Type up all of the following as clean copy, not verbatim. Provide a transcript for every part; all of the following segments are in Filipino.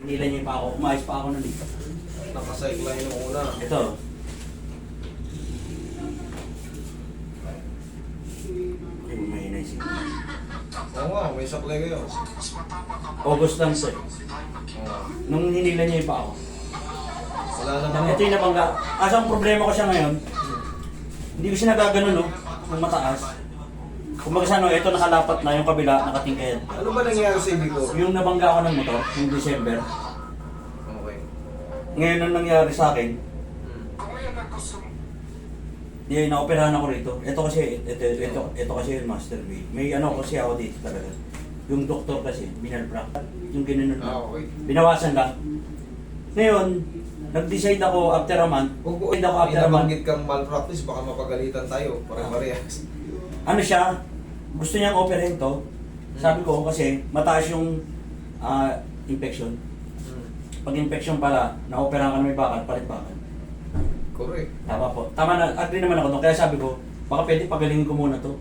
Hinila niya pa ako. Umayos pa ako nun eh. Nakacycline yung una. Ito. Ay, mahina yung signal. Oo nga, may supply kayo. August lang sir. Oo. Nung hinila niya pa ako. Wala naman. Ito yung nabangga. Kaso ang problema ko siya ngayon, hindi ko siya nagagano no, ng mataas. Kumbaga sa ano, ito nakalapat na yung kabila, nakatingkad. Ano ba nangyari sa ibig ko? Yung nabangga ako ng motor, yung December. Okay. Ngayon ang nangyari sa akin, naoperahan ako rito. Ito kasi yung master B. May ano kasi ako dito talaga. Yung doktor kasi, binalprak. Yung ginanon na. Okay. Binawasan lang. Ngayon, nag-decide ako after a month. Kung Decide ako after a month. inabanggit kang malpractice, baka mapagalitan tayo. Pare-parehas. Ano siya, gusto niyang operahin to. Sabi ko kasi mataas yung infection. Pag infection pala, na-operahan ka na may bakal, palit bakal. Correct. Tama po. Tama na, agree naman ako to. Kaya sabi ko, baka pwede pagalingin ko muna to.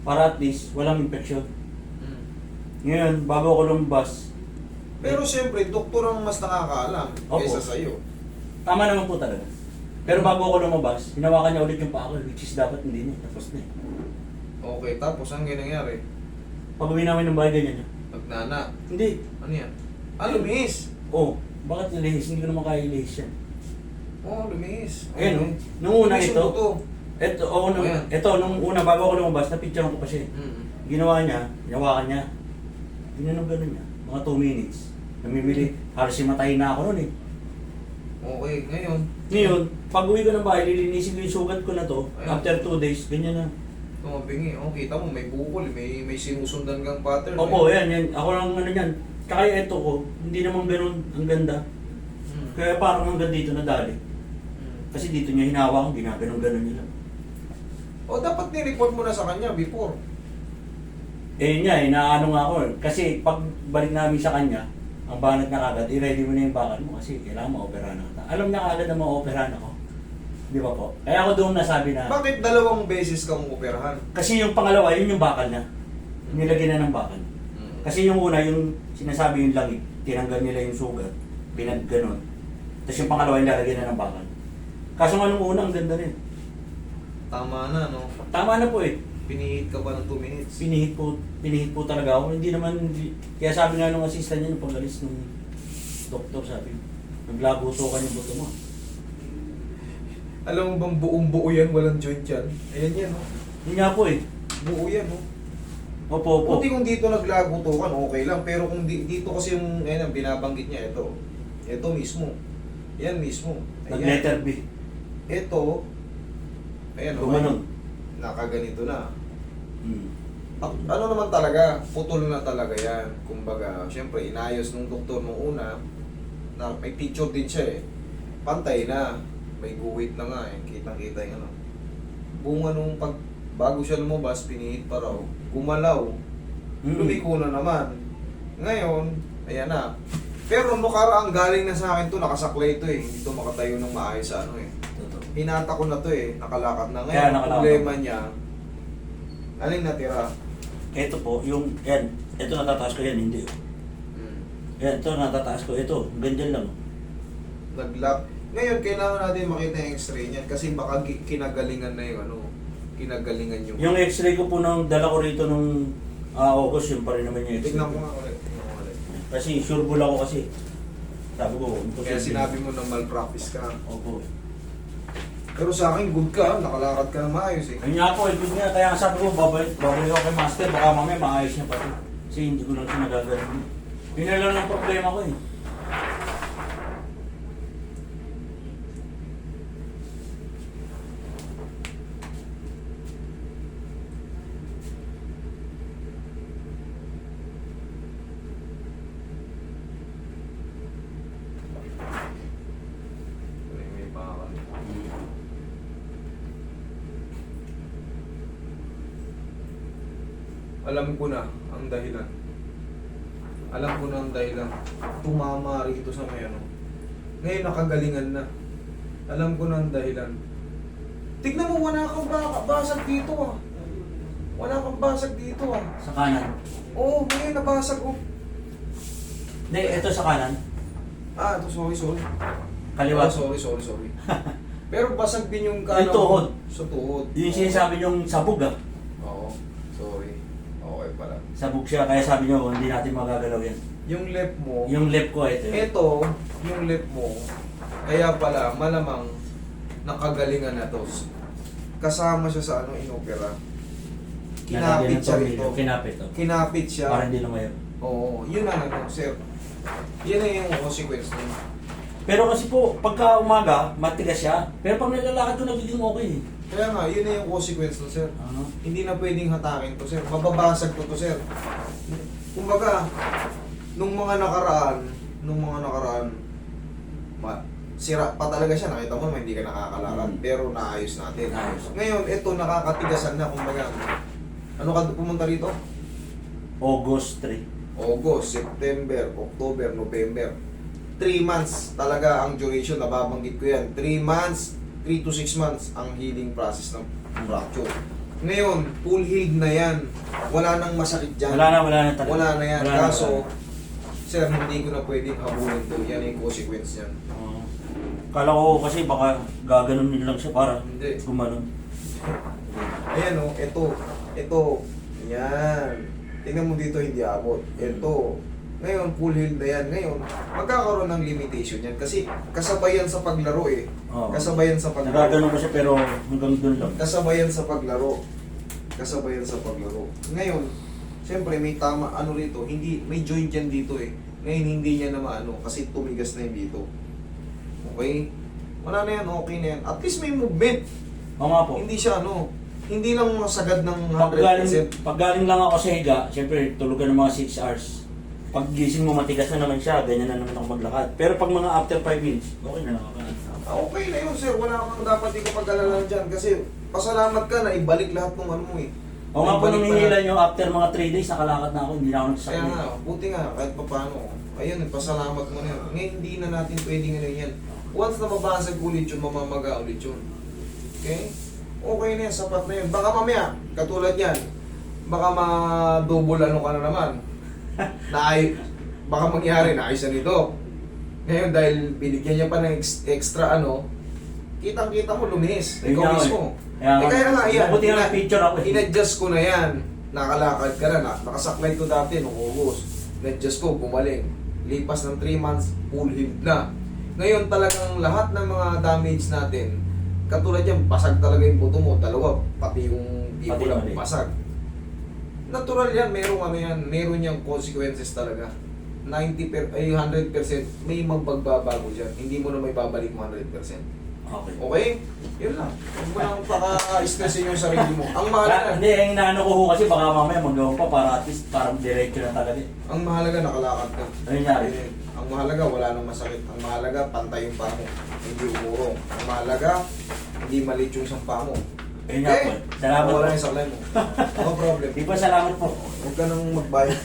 Para at least walang infection. Ngayon, bago ako lumabas, Pero siyempre, doktor ang mas nakakaalam kaysa Opo. sa'yo. tama naman po talaga. Pero bago ako lumabas, hinawakan niya ulit yung paa ko, which is dapat hindi na. Tapos na eh. Okay, tapos ang nangyari? Pag-uwi namin ng bahay, ganyan niya. Nagnana. Hindi. Ano yan? Ah, lumis. Oh, bakit nilihis? Hindi ko naman kaya ilihis yan. Oo, lumis. Ayun, oh. Nung una Lumis yung ito, buto. Ayan. nung una, bago ako lumabas, napicturean ko pa siya. Ginawa niya, hinawakan niya. Ginanong gano'n niya, mga 2 minutes. Namimili, halos matayin na ako noon eh. Okay, ngayon. Ngayon, pag uwi ko ng bahay, lilinisin ko yung sugat ko na to. Ayan. After 2 days, ganyan na. Tumabingi. Oh, kita mo, may bukol, may sinusundan kang pattern. Opo, yan. Ako lang ano yan. Kaya ito ko, hindi naman ganun ang ganda. Kaya parang hanggang dito nadali. Kasi dito niya hinawa ko, ginaganon-ganon niya lang. O, dapat ni-report mo na sa kanya before. Eh niya, inaano nga ako. Kasi pag balik namin sa kanya, ang banat na kagad, i-ready mo na yung bakal mo kasi kailangan ma-operahan na kita. Alam niya kagad na ma-operahan ako. Di ba po? Kaya ako doon nasabi na, Bakit 2 beses kang operahan? kasi yung pangalawa, yun yung bakal niya. Nilagyan na ng bakal. Kasi yung una, yung sinasabi yung langit, tinanggal nila yung sugat, pinagganon. Tapos yung pangalawa, yung lalagyan na ng bakal. Kaso nga nung una, ang ganda rin. Tama na, no? Tama na po eh. Pinihit ka ba ng 2 minutes? Pinihit po talaga ako. Hindi naman, kaya sabi nga nung assistant niya, nung pag-alis nung doktor, sabi, naglagutukan yung buto mo. Alam mo bang buong-buo yan, walang joint yan? Ayan yan, no? Yun nga po eh. Buo yan, no? Opo, opo. Kunti kung dito naglagutukan, okay lang. Pero kung dito kasi yung, ayan, ang binabanggit niya, ito. Ito mismo. Yan mismo. Nag-letter B. Ito, ayan, Gumanon. nakaganito na. Hmm. Ano naman talaga, putol na talaga yan. Kumbaga, syempre, inayos nung doktor nung una, na may picture din siya eh. Pantay na. May guhit na nga eh. Kitang-kita yung ano. Bunga nung bago siya lumabas, pinihit pa raw. Gumalaw. Lumiko na naman. Ngayon, ayan na. Pero nung nakaraang galing na sa akin to, nakasaklay to eh. Hindi to makatayo ng maayos sa ano eh. Totoo. Hinata ko na to eh. Nakalakad na. Kaya Ngayon, nakalakad. problema niya, alin natira? Ito po, yung, yan. Ito natataas ko yan, hindi. Yan, ito natataas ko. Ito, ganyan lang. Nag-lock. Ngayon, kailangan natin makita yung x-ray niyan kasi baka kinagalingan na yung ano, kinagalingan yung... Yung x-ray ko po nung dala ko rito nung August, yun pa rin naman yung x-ray. Tignan ko nga ulit. Tignan ko ulit. Kasi sure bull ako kasi. Sabi ko, Kaya sinabi mo na malpractice ka. Opo. Pero sa akin, good ka. Nakalakad ka na maayos eh. Ayun nga po, good nga. Kaya sabi ko, babalik ako kay Master. Baka mamaya maayos niya pa ito. Kasi hindi ko lang siya nagagawin. Yun na lang ang problema ko eh. May bakal. Alam ko na ang dahilan. Alam ko na ang dahilan. Tumama rito sa may ano. Ngayon nakagalingan na. Alam ko na ang dahilan. Tignan mo, wala kang basag dito ah. Wala kang basag dito ah. Sa kanan. Oo, ngayon nabasag oh. Hindi, ito sa kanan. Ito, sorry. Kaliwa. Sorry. Pero basag din yung Yung tuhod. Sa tuhod. Yung sinasabi niyong sabog Oo. Sorry. Okay pala. Sabog siya, kaya sabi niyo, hindi natin magagalaw yan. Yung left mo, Yung left ko, ito. ito, yung left mo, kaya pala, malamang nakagalingan na to. Kasama siya sa inopera. Kinapit siya rito. Kinapit siya. Para hindi lumayo. Oo, yun ang sir. Yun na yung consequence niya. Pero kasi po, pagka umaga, matigas siya. Pero pag naglalakad ko, nagiging okay. Kaya nga, yun na yung consequence to, sir. Ano? Hindi na pwedeng hatakin to, sir. Mababasag to, sir. Kumbaga, nung mga nakaraan, sira pa talaga siya. Nakita mo naman, hindi ka nakakalakad. Pero naayos natin. Naayos. Ngayon, ito, nakakatigasan na. Kumbaga, ano ka pumunta rito? August 3. August, September, October, November. 3 months talaga ang duration, nababanggit ko yan. 3 months, 3 to 6 months ang healing process ng fracture. Ngayon, full healed na yan. Wala nang masakit dyan. Wala na talaga. Wala na yan. Wala na. Kaso, sir, hindi ko na pwedeng habulin to. Yan yung consequence yan. Oo. Kala ko kasi baka gaganon lang siya para Hindi. gumanon. Ayan o, ito. Yan. Tingnan mo dito, hindi abot. Ito. Ngayon, full healed na yan. Ngayon, magkakaroon ng limitation yan. Kasi kasabayan sa paglaro eh. Oo. Kasabayan sa paglaro. Nagaganon ko siya pero hanggang doon lang. Kasabayan sa paglaro. Ngayon, siyempre may tama, rito, hindi, may joint yan dito eh. Ngayon, hindi niya na maano, kasi tumigas na yun dito. Okay? Wala na yan, okay na yan. At least may movement. Oo nga po. Hindi siya, hindi lang masagad ng 100%. Pag galing lang ako sa higa, siyempre tulugan ng mga 6 hours. Pag gising mo matigas na naman siya, ganyan na naman ako maglakad. Pero pag mga after 5 minutes, okay na lang ako. Okay na yun, sir. Wala kang dapat ikapag-alala dyan. Kasi pasalamat ka na ibalik lahat ng ano mo eh. O nga po nung Ibalik hinihilan nyo, after mga 3 days, nakalakad na ako, hindi na ako Kaya nagsasakit. nga, buti nga, kahit pa paano. Ayun, pasalamat mo na yun. Ngayon, hindi na natin pwedeng ano yan. Once na mabasag ulit yun, mamamaga ulit yun. Okay? Okay na yan, sapat na yun. Baka mamaya, katulad yan, baka ma-double ano ka na naman. Baka mangyari, naayos na nito. Ngayon, dahil binigyan niya pa ng extra kitang-kita mo, luminis. Ikaw mismo. Kaya nga yan, Buti nga picture ako. in-adjust ko na yan. Nakalakad ka na, nakasaklay ko dati nung August. In-adjust ko, gumaling. Lipas ng 3 months, full healed na. Ngayon talagang lahat ng mga damage natin, katulad yan, basag talaga yung buto mo, dalawa, pati yung tibula, mali. basag. Natural yan, meron yang consequences talaga. 100% may magbabago dyan. Hindi mo na may babalik mo 100%. Okay. Okay? Yun lang. Huwag mo nang paka-stressin yung sarili mo. Ang mahalaga, Hindi, ang inaano ko ho kasi baka mamaya magawa pa para at least parang diretso na talaga. ang mahalaga nakalakad ka. Ano nangyari? Ang mahalaga wala nang masakit. Ang mahalaga pantay yung paa mo. Hindi umurong. Ang mahalaga hindi malit yung isang paa mo. Ayun nga po. Salamat Wala po. yung saklay mo. No problem. Di po, salamat po. Huwag ka nang magbayad.